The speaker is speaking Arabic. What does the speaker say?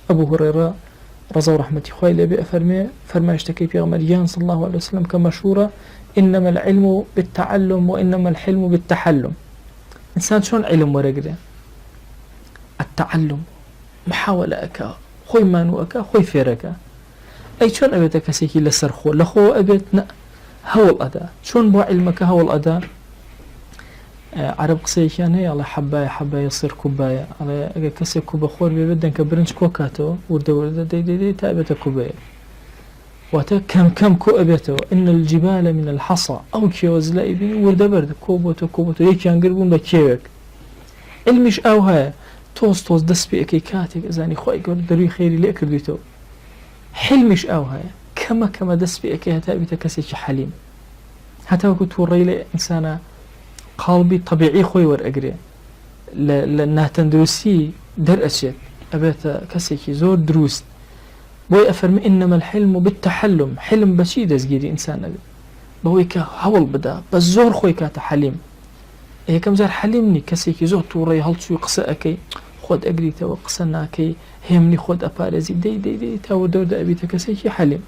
أبو هريرة رضا ورحمة خوي لبي فرماشتكي في غمريان صلى الله عليه وسلم كمشهورة: إنما العلم بالتعلم وإنما الحلم بالتحلم. إنسان شون علم ورقده؟ التعلم محاولة أكا خوي مانو أكا خوي فيركا. أي شون أبيت كسيكي لسرخو لخو أبيت هول أدا شون بو علمك هول أدا. عرب قسيكيان هي على حباية يصير كوباية على أجا كسي كوبا خور بيبدن كبرنج كوكاتو ورده دي تأبيت كوباية واتا كم كو أبيتو. إن الجبال من الحصى أو كيوز لأيبين ورده برد كوبوتو يكيان قربون بكيوك. علمش أو هاي توز دس بيكي كاتك إذاني خواهي قرد دروي خيري لأكر ديتو. حلمش أو هاي كما دس بيكي هتأبيت كسيكي حليم. هتا وكو توري لي إنسانا قلبي طبيعي خوي ورقري لأنها تندرسي درأشت أبيت كسيكي زور دروس بوي أفرم إنما الحلم بالتحلم. حلم بشي دزجيري إنسان أبي بوي كهول بدا بس زور خوي كاتا حليم. إيه كم زار حليمني كسيكي زور توري هلتشو قسأكي خود أقري تو قسناكي همني خود أبارزي دي تاو دور دا أبيت كسيكي حليم.